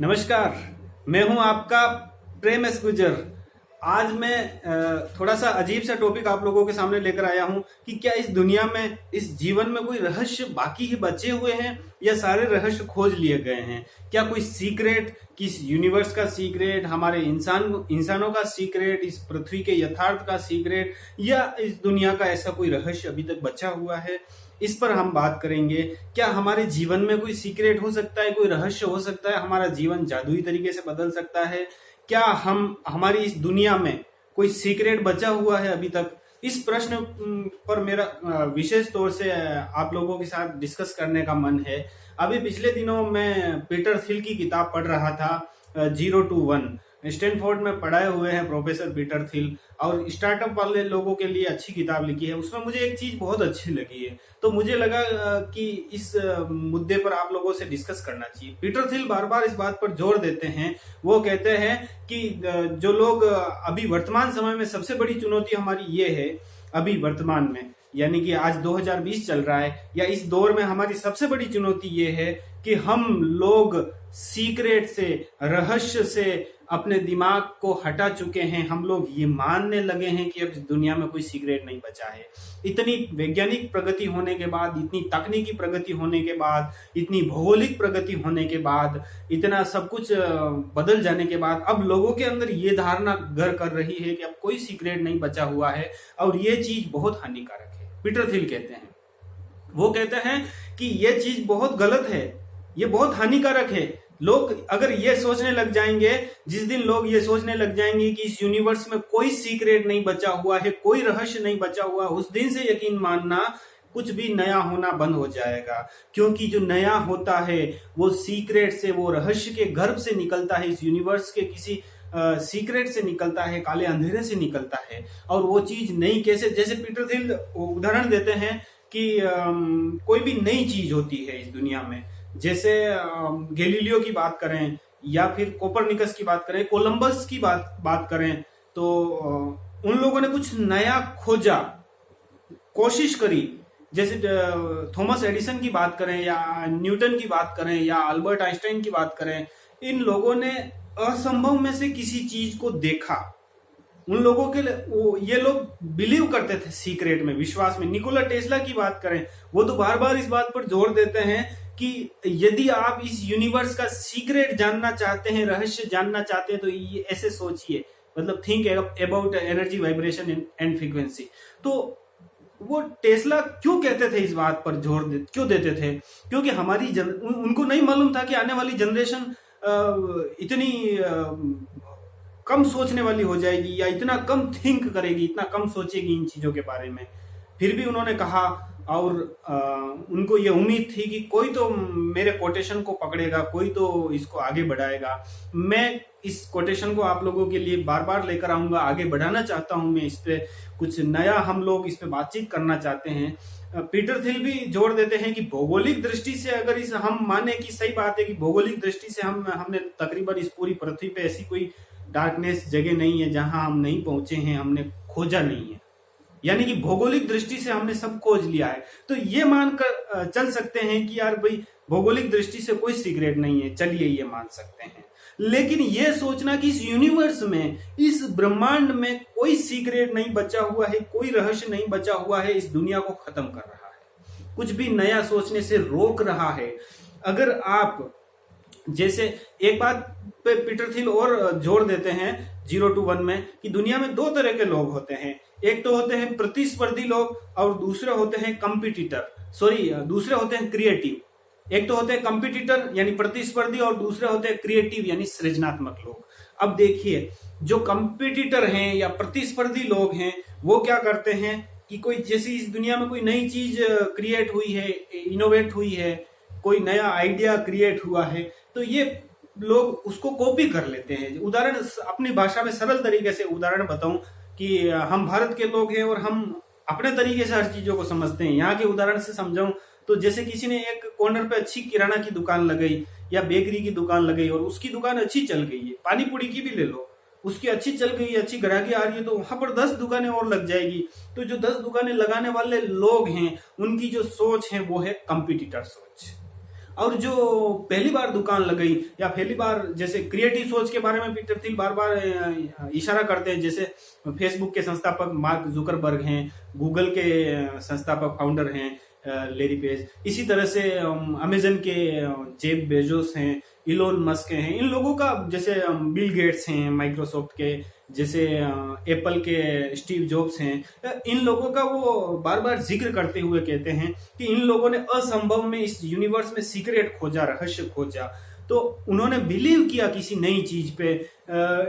नमस्कार। मैं हूं आपका प्रेम एस गुजर। आज मैं थोड़ा सा अजीब सा टॉपिक आप लोगों के सामने लेकर आया हूं कि क्या इस दुनिया में, इस जीवन में कोई रहस्य बाकी ही बचे हुए हैं या सारे रहस्य खोज लिए गए हैं। क्या कोई सीक्रेट, किस यूनिवर्स का सीक्रेट, हमारे इंसानों का सीक्रेट, इस पृथ्वी के यथार्थ का सीक्रेट, या इस दुनिया का ऐसा कोई रहस्य अभी तक बचा हुआ है। इस पर हम बात करेंगे। क्या हमारे जीवन में कोई सीक्रेट हो सकता है, कोई रहस्य हो सकता है, हमारा जीवन जादुई तरीके से बदल सकता है। क्या हमारी इस दुनिया में कोई सीक्रेट बचा हुआ है अभी तक। इस प्रश्न पर मेरा विशेष तौर से आप लोगों के साथ डिस्कस करने का मन है। अभी पिछले दिनों मैं पीटर थिल की किताब पढ़ रहा था, 0 to 1। स्टैनफोर्ड में पढ़ाए हुए हैं प्रोफेसर पीटर थिल, और स्टार्टअप वाले लोगों के लिए अच्छी किताब लिखी है। उसमें मुझे एक चीज बहुत अच्छी लगी है, तो मुझे लगा कि इस मुद्दे पर आप लोगों से डिस्कस करना चाहिए। पीटर थिल बार बार इस बात पर जोर देते हैं। वो कहते हैं कि जो लोग अभी वर्तमान समय में, सबसे बड़ी चुनौती हमारी ये है अभी वर्तमान में, यानी कि आज 2020 चल रहा है, या इस दौर में हमारी सबसे बड़ी चुनौती ये है कि हम लोग सीक्रेट से, रहस्य से अपने दिमाग को हटा चुके हैं। हम लोग ये मानने लगे हैं कि अब इस दुनिया में कोई सीक्रेट नहीं बचा है। इतनी वैज्ञानिक प्रगति होने के बाद, इतनी तकनीकी प्रगति होने के बाद, इतनी भौगोलिक प्रगति होने के बाद, इतना सब कुछ बदल जाने के बाद, अब लोगों के अंदर ये धारणा घर कर रही है कि अब कोई सीक्रेट नहीं बचा हुआ है, और ये चीज बहुत हानिकारक है। पीटर थिल कहते हैं, वो कहते हैं कि ये चीज बहुत गलत है, ये बहुत हानिकारक है। लोग अगर ये सोचने लग जाएंगे, जिस दिन लोग ये सोचने लग जाएंगे कि इस यूनिवर्स में कोई सीक्रेट नहीं बचा हुआ है, कोई रहस्य नहीं बचा हुआ, उस दिन से यकीन मानना कुछ भी नया होना बंद हो जाएगा। क्योंकि जो नया होता है वो सीक्रेट से, वो रहस्य के गर्भ से निकलता है, इस यूनिवर्स के किसी सीक्रेट से निकलता है, काले अंधेरे से निकलता है। और वो चीज नई कैसे, जैसे पीटर थिल उदाहरण देते हैं कि कोई भी नई चीज होती है इस दुनिया में, जैसे गैलीलियो की बात करें, या फिर कोपरनिकस की बात करें, कोलंबस की बात करें, तो उन लोगों ने कुछ नया खोजा, कोशिश करी। जैसे थॉमस एडिसन की बात करें, या न्यूटन की बात करें, या अल्बर्ट आइंस्टाइन की बात करें, इन लोगों ने असंभव में से किसी चीज को देखा। उन लोगों के लिए ये लोग बिलीव करते थे सीक्रेट में, विश्वास में। निकोला टेस्ला की बात करें, वो तो बार बार इस बात पर जोर देते हैं कि यदि आप इस यूनिवर्स का सीक्रेट जानना चाहते हैं, रहस्य जानना चाहते हैं, तो ये ऐसे सोचिए, मतलब think about energy, vibration and frequency. तो वो टेस्ला क्यों कहते थे, इस बात पर क्यों देते थे? क्योंकि उनको नहीं मालूम था कि आने वाली जनरेशन इतनी कम सोचने वाली हो जाएगी, या इतना कम थिंक करेगी, इतना कम सोचेगी इन चीजों के बारे में। फिर भी उन्होंने कहा, और उनको ये उम्मीद थी कि कोई तो मेरे कोटेशन को पकड़ेगा, कोई तो इसको आगे बढ़ाएगा। मैं इस कोटेशन को आप लोगों के लिए बार बार लेकर आऊंगा, आगे बढ़ाना चाहता हूं। मैं इस पे कुछ नया, हम लोग इस पे बातचीत करना चाहते हैं। पीटर थिल भी जोड़ देते हैं कि भौगोलिक दृष्टि से, अगर इस हम माने कि सही बात है कि भौगोलिक दृष्टि से हमने तकरीबन इस पूरी पृथ्वी पे ऐसी कोई डार्कनेस जगह नहीं है जहां हम नहीं पहुंचे हैं, हमने खोजा नहीं है, यानी कि भौगोलिक दृष्टि से हमने सब खोज लिया है। तो ये मानकर चल सकते हैं कि यार भाई, भौगोलिक दृष्टि से कोई सीक्रेट नहीं है, चलिए ये मान सकते हैं। लेकिन ये सोचना कि इस यूनिवर्स में, इस ब्रह्मांड में कोई सीक्रेट नहीं बचा हुआ है, कोई रहस्य नहीं बचा हुआ है, इस दुनिया को खत्म कर रहा है, कुछ भी नया सोचने से रोक रहा है। अगर आप, जैसे एक बात पे पीटर थिल और जोर देते हैं 0 to 1 में, कि दुनिया में दो तरह के लोग होते हैं। एक तो होते हैं प्रतिस्पर्धी लोग, और दूसरे होते हैं दूसरे होते हैं क्रिएटिव। एक तो होते हैं कंपिटिटर यानी प्रतिस्पर्धी, और दूसरे होते हैं क्रिएटिव यानी सृजनात्मक लोग। अब देखिए, जो कंपिटिटर हैं या प्रतिस्पर्धी लोग हैं, वो क्या करते हैं कि कोई, जैसे इस दुनिया में कोई नई चीज क्रिएट हुई है, इनोवेट हुई है, कोई नया आइडिया क्रिएट हुआ है, तो ये लोग उसको कॉपी कर लेते हैं। उदाहरण, अपनी भाषा में सरल तरीके से उदाहरण बताऊं कि हम भारत के लोग हैं और हम अपने तरीके से हर चीजों को समझते हैं। यहाँ के उदाहरण से समझाऊं तो, जैसे किसी ने एक कॉर्नर पे अच्छी किराना की दुकान लगाई या बेकरी की दुकान लगाई, और उसकी दुकान अच्छी चल गई है, पानी पूरी की भी ले लो, उसकी अच्छी चल गई है, अच्छी ग्राहकी आ रही है, तो वहां पर 10 दुकानें और लग जाएगी। तो जो 10 दुकानें लगाने वाले लोग हैं, उनकी जो सोच है वो है कंपिटिटर सोच। और जो पहली बार दुकान लगाई या पहली बार, जैसे क्रिएटिव सोच के बारे में पीटर थिल बार बार इशारा करते हैं, जैसे फेसबुक के संस्थापक मार्क जुकरबर्ग हैं, गूगल के संस्थापक फाउंडर हैं लेरी पेज, इसी तरह से अमेजन के जेफ बेजोस हैं, इलोन मस्क हैं, इन लोगों का, जैसे बिल गेट्स हैं माइक्रोसॉफ्ट के, जैसे एप्पल के स्टीव जॉब्स हैं, इन लोगों का वो बार बार जिक्र करते हुए कहते हैं कि इन लोगों ने असंभव में इस यूनिवर्स में सीक्रेट खोजा, रहस्य खोजा। तो उन्होंने बिलीव किया किसी नई चीज पे,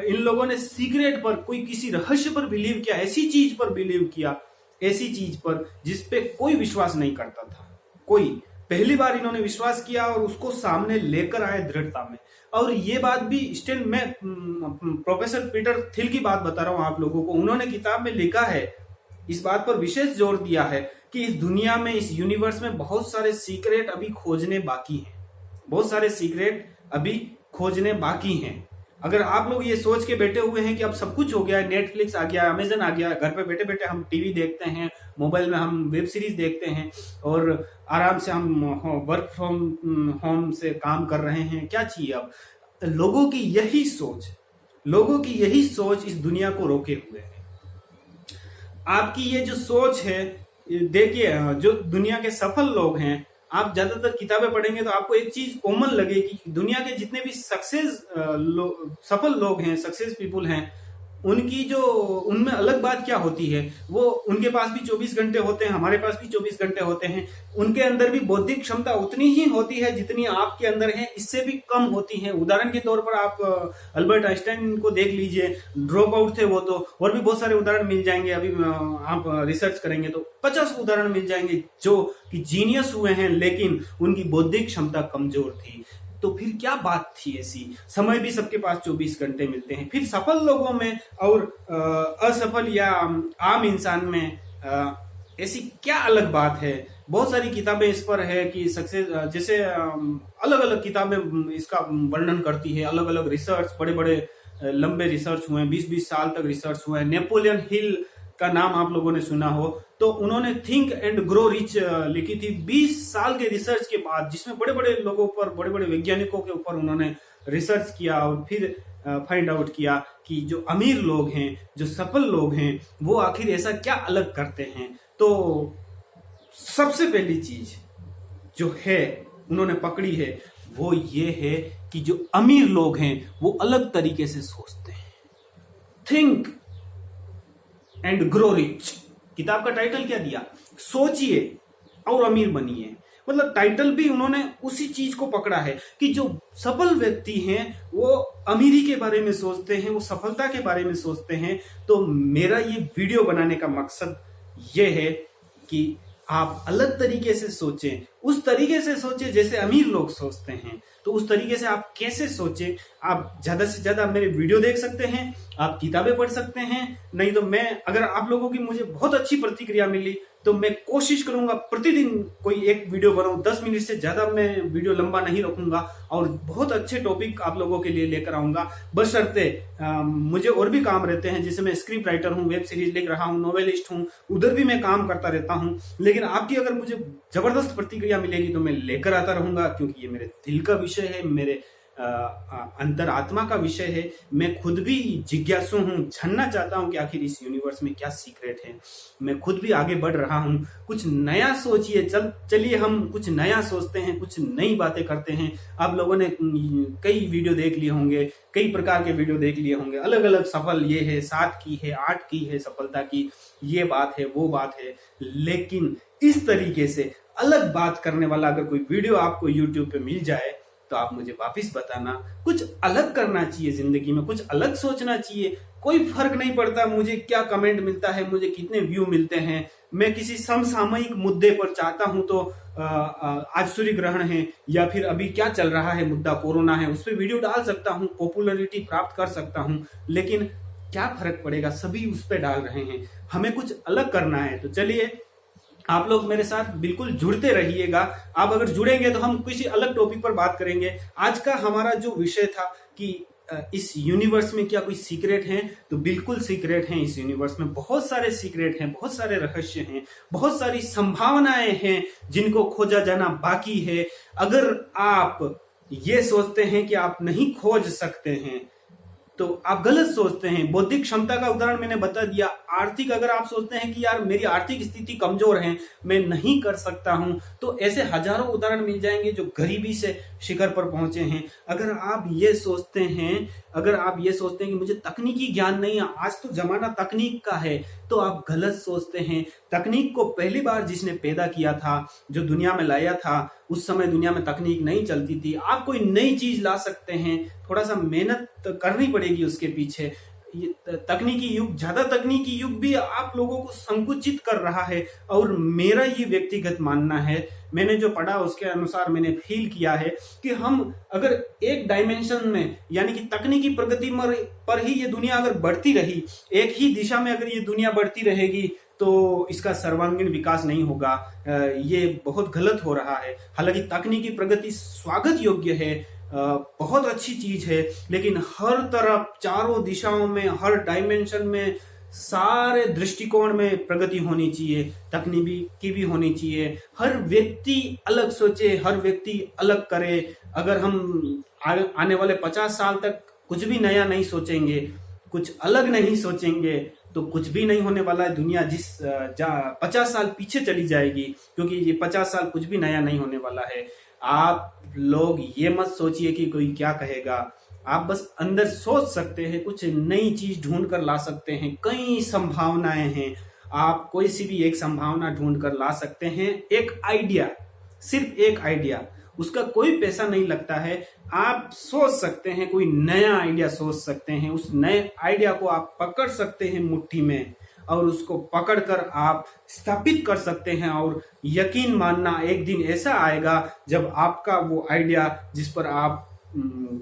इन लोगों ने सीक्रेट पर, कोई किसी रहस्य पर बिलीव किया, ऐसी चीज पर बिलीव किया, ऐसी चीज पर जिसपे कोई विश्वास नहीं करता था। कोई पहली बार इन्होंने विश्वास किया और उसको सामने लेकर आए दृढ़ता में। और ये बात भी स्टिल, मैं प्रोफेसर पीटर थिल की बात बता रहा हूं आप लोगों को, उन्होंने किताब में लिखा है, इस बात पर विशेष जोर दिया है कि इस दुनिया में, इस यूनिवर्स में बहुत सारे सीक्रेट अभी खोजने बाकी हैं, बहुत सारे सीक्रेट अभी खोजने बाकी हैं। अगर आप लोग ये सोच के बैठे हुए हैं कि अब सब कुछ हो गया है, नेटफ्लिक्स आ गया, अमेजन आ गया, घर पे बैठे बैठे हम टीवी देखते हैं, मोबाइल में हम वेब सीरीज देखते हैं और आराम से हम वर्क फ्रॉम होम से काम कर रहे हैं, क्या चाहिए अब? लोगों की यही सोच इस दुनिया को रोके हुए है। आपकी ये जो सोच है, देखिए, जो दुनिया के सफल लोग हैं, आप ज्यादातर किताबें पढ़ेंगे तो आपको एक चीज कॉमन लगेगी, दुनिया के जितने भी सफल लोग हैं, सक्सेस पीपुल हैं, उनकी जो, उनमें अलग बात क्या होती है, वो उनके पास भी 24 घंटे होते हैं, हमारे पास भी 24 घंटे होते हैं, उनके अंदर भी बौद्धिक क्षमता उतनी ही होती है जितनी आपके अंदर है, इससे भी कम होती है। उदाहरण के तौर पर आप अल्बर्ट आइंस्टाइन को देख लीजिए, ड्रॉप आउट थे वो तो, और भी बहुत सारे उदाहरण मिल जाएंगे, अभी आप रिसर्च करेंगे तो 50 उदाहरण मिल जाएंगे जो कि जीनियस हुए हैं, लेकिन उनकी बौद्धिक क्षमता कमजोर थी। तो फिर क्या बात थी ऐसी? समय भी सबके पास 24 घंटे मिलते हैं, फिर सफल लोगों में और असफल या आम इंसान में ऐसी क्या अलग बात है? बहुत सारी किताबें इस पर है कि सक्सेस, जैसे अलग अलग किताबें इसका वर्णन करती है, अलग अलग रिसर्च, बड़े बड़े लंबे रिसर्च हुए हैं, 20-20 साल तक रिसर्च हुए हैं। नेपोलियन हिल का नाम आप लोगों ने सुना हो, तो उन्होंने थिंक एंड ग्रो रिच लिखी थी 20 साल के रिसर्च के बाद, जिसमें बड़े बड़े लोगों पर, बड़े बड़े वैज्ञानिकों के ऊपर उन्होंने रिसर्च किया और फिर फाइंड आउट किया कि जो अमीर लोग हैं, जो सफल लोग हैं, वो आखिर ऐसा क्या अलग करते हैं। तो सबसे पहली चीज जो है उन्होंने पकड़ी है, वो ये है कि जो अमीर लोग हैं वो अलग तरीके से सोचते हैं। थिंक एंड ग्रो रिच, किताब का टाइटल क्या दिया? सोचिए और अमीर बनिए। मतलब टाइटल भी उन्होंने उसी चीज को पकड़ा है कि जो सफल व्यक्ति हैं वो अमीरी के बारे में सोचते हैं, वो सफलता के बारे में सोचते हैं। तो मेरा ये वीडियो बनाने का मकसद ये है कि आप अलग तरीके से सोचें, उस तरीके से सोचें जैसे अमीर लोग सोचते हैं। तो उस तरीके से आप कैसे सोचें? आप ज्यादा से ज्यादा मेरे वीडियो देख सकते हैं, आप किताबें पढ़ सकते हैं, नहीं तो मैं, अगर आप लोगों की मुझे बहुत अच्छी प्रतिक्रिया मिली तो मैं कोशिश करूंगा प्रतिदिन कोई एक वीडियो बनाऊं। 10 मिनट से ज्यादा मैं वीडियो लंबा नहीं रखूंगा और बहुत अच्छे टॉपिक आप लोगों के लिए लेकर आऊंगा। बशर्ते मुझे और भी काम रहते हैं, जैसे मैं स्क्रिप्ट राइटर हूं, वेब सीरीज लिख रहा हूं, नोवेलिस्ट हूं, उधर भी मैं काम करता रहता हूं। लेकिन आपकी अगर मुझे जबरदस्त प्रतिक्रिया मिलेगी तो मैं लेकर आता रहूंगा, क्योंकि ये मेरे दिल का विषय है, मेरे अंतर आत्मा का विषय है। मैं खुद भी जिज्ञासु हूं, जानना चाहता हूं कि आखिर इस यूनिवर्स में क्या सीक्रेट है। मैं खुद भी आगे बढ़ रहा हूं। कुछ नया सोचिए, चलिए हम कुछ नया सोचते हैं, कुछ नई बातें करते हैं। आप लोगों ने कई वीडियो देख लिए होंगे, कई प्रकार के वीडियो देख लिए होंगे, अलग अलग सफल, ये है 7 की है, 8 की है सफलता की, ये बात है, वो बात है। लेकिन इस तरीके से अलग बात करने वाला अगर कोई वीडियो आपको YouTube पे मिल जाए तो आप मुझे वापस बताना। कुछ अलग करना चाहिए जिंदगी में, कुछ अलग सोचना चाहिए। कोई फर्क नहीं पड़ता मुझे क्या कमेंट मिलता है, मुझे कितने व्यू मिलते हैं। मैं किसी समसामयिक मुद्दे पर चाहता हूं तो आज सूर्य ग्रहण है या फिर अभी क्या चल रहा है मुद्दा, कोरोना है, उस पर वीडियो डाल सकता हूं, पॉपुलैरिटी प्राप्त कर सकता हूं। लेकिन क्या फर्क पड़ेगा, सभी उस पर डाल रहे हैं। हमें कुछ अलग करना है। तो चलिए आप लोग मेरे साथ बिल्कुल जुड़ते रहिएगा। आप अगर जुड़ेंगे तो हम किसी अलग टॉपिक पर बात करेंगे। आज का हमारा जो विषय था कि इस यूनिवर्स में क्या कोई सीक्रेट है? तो बिल्कुल सीक्रेट हैं। इस यूनिवर्स में बहुत सारे सीक्रेट हैं, बहुत सारे रहस्य हैं, बहुत सारी संभावनाएं हैं जिनको खोजा जाना बाकी है। अगर आप ये सोचते हैं कि आप नहीं खोज सकते हैं तो आप गलत सोचते हैं। बौद्धिक क्षमता का उदाहरण मैंने बता दिया। आर्थिक, अगर आप सोचते हैं कि यार मेरी आर्थिक स्थिति कमजोर है, मैं नहीं कर सकता हूं, तो ऐसे हजारों उदाहरण मिल जाएंगे जो गरीबी से शिखर पर पहुंचे हैं। अगर आप ये सोचते हैं कि मुझे तकनीकी ज्ञान नहीं है, आज तो जमाना तकनीक का है, तो आप गलत सोचते हैं। तकनीक को पहली बार जिसने पैदा किया था, जो दुनिया में लाया था, उस समय दुनिया में तकनीक नहीं चलती थी। आप कोई नई चीज ला सकते हैं, थोड़ा सा मेहनत करनी पड़ेगी उसके पीछे। तकनीकी युग, ज्यादा तकनीकी युग भी आप लोगों को संकुचित कर रहा है। और मेरा ये व्यक्तिगत मानना है, मैंने जो पढ़ा उसके अनुसार मैंने फील किया है कि हम अगर एक डायमेंशन में, यानी कि तकनीकी प्रगति पर ही ये दुनिया अगर बढ़ती रही, एक ही दिशा में अगर ये दुनिया बढ़ती रहेगी, तो इसका सर्वांगीण विकास नहीं होगा। ये बहुत गलत हो रहा है। हालांकि तकनीकी प्रगति स्वागत योग्य है, बहुत अच्छी चीज है, लेकिन हर तरफ, चारों दिशाओं में, हर डायमेंशन में, सारे दृष्टिकोण में प्रगति होनी चाहिए। तकनीकी भी होनी चाहिए। हर व्यक्ति अलग सोचे, हर व्यक्ति अलग करे। अगर हम आने वाले 50 साल तक कुछ भी नया नहीं सोचेंगे, कुछ अलग नहीं सोचेंगे, तो कुछ भी नहीं होने वाला है। दुनिया 50 साल पीछे चली जाएगी, क्योंकि ये 50 साल कुछ भी नया नहीं होने वाला है। आप लोग ये मत सोचिए कि कोई क्या कहेगा। आप बस अंदर सोच सकते हैं, कुछ नई चीज ढूंढ कर ला सकते हैं। कई संभावनाएं हैं, आप कोई सी भी एक संभावना ढूंढ कर ला सकते हैं। एक आइडिया, सिर्फ एक आइडिया, उसका कोई पैसा नहीं लगता है। आप सोच सकते हैं, कोई नया आइडिया सोच सकते हैं। उस नए आइडिया को आप पकड़ सकते हैं मुट्ठी में, और उसको पकड़कर आप स्थापित कर सकते हैं। और यकीन मानना, एक दिन ऐसा आएगा जब आपका वो आइडिया, जिस पर आप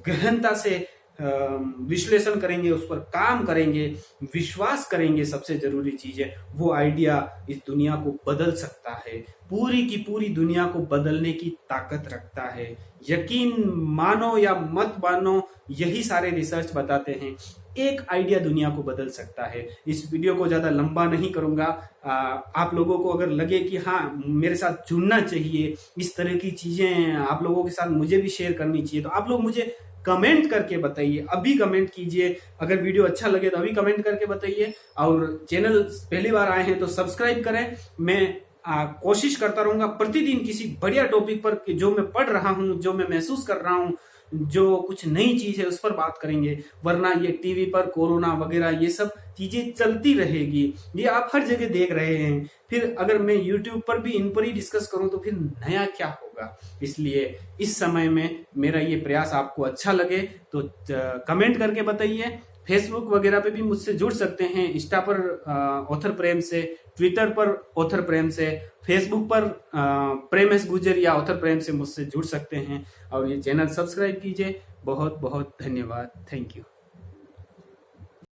गहनता से विश्लेषण करेंगे, उस पर काम करेंगे, विश्वास करेंगे, सबसे जरूरी चीज है, वो आइडिया इस दुनिया को बदल सकता है। पूरी की पूरी दुनिया को बदलने की ताकत रखता है। यकीन मानो या मत मानो, यही सारे रिसर्च बताते हैं, एक आइडिया दुनिया को बदल सकता है। इस वीडियो को ज्यादा लंबा नहीं करूंगा। आप लोगों को अगर लगे कि हाँ, मेरे साथ जुड़ना चाहिए, इस तरह की चीजें आप लोगों के साथ मुझे भी शेयर करनी चाहिए, तो आप लोग मुझे कमेंट करके बताइए। अभी कमेंट कीजिए। अगर वीडियो अच्छा लगे तो अभी कमेंट करके बताइए। और चैनल पहली बार आए हैं तो सब्सक्राइब करें। मैं कोशिश करता रहूंगा प्रतिदिन किसी बढ़िया टॉपिक पर, जो मैं पढ़ रहा हूं, जो मैं महसूस कर रहा हूं, जो कुछ नई चीज है, उस पर बात करेंगे। वरना ये टीवी पर कोरोना वगैरह ये सब चीजें चलती रहेगी, ये आप हर जगह देख रहे हैं। फिर अगर मैं यूट्यूब पर भी इन पर ही डिस्कस करूं तो फिर नया क्या होगा। इसलिए इस समय में मेरा ये प्रयास आपको अच्छा लगे तो कमेंट करके बताइए। फेसबुक वगैरह पे भी मुझसे जुड़ सकते हैं। इंस्टा पर ऑथर प्रेम से, ट्विटर पर ऑथर प्रेम से, फेसबुक पर प्रेम एस गुजर या ऑथर प्रेम से मुझसे जुड़ सकते हैं। और ये चैनल सब्सक्राइब कीजिए। बहुत बहुत धन्यवाद। Thank you.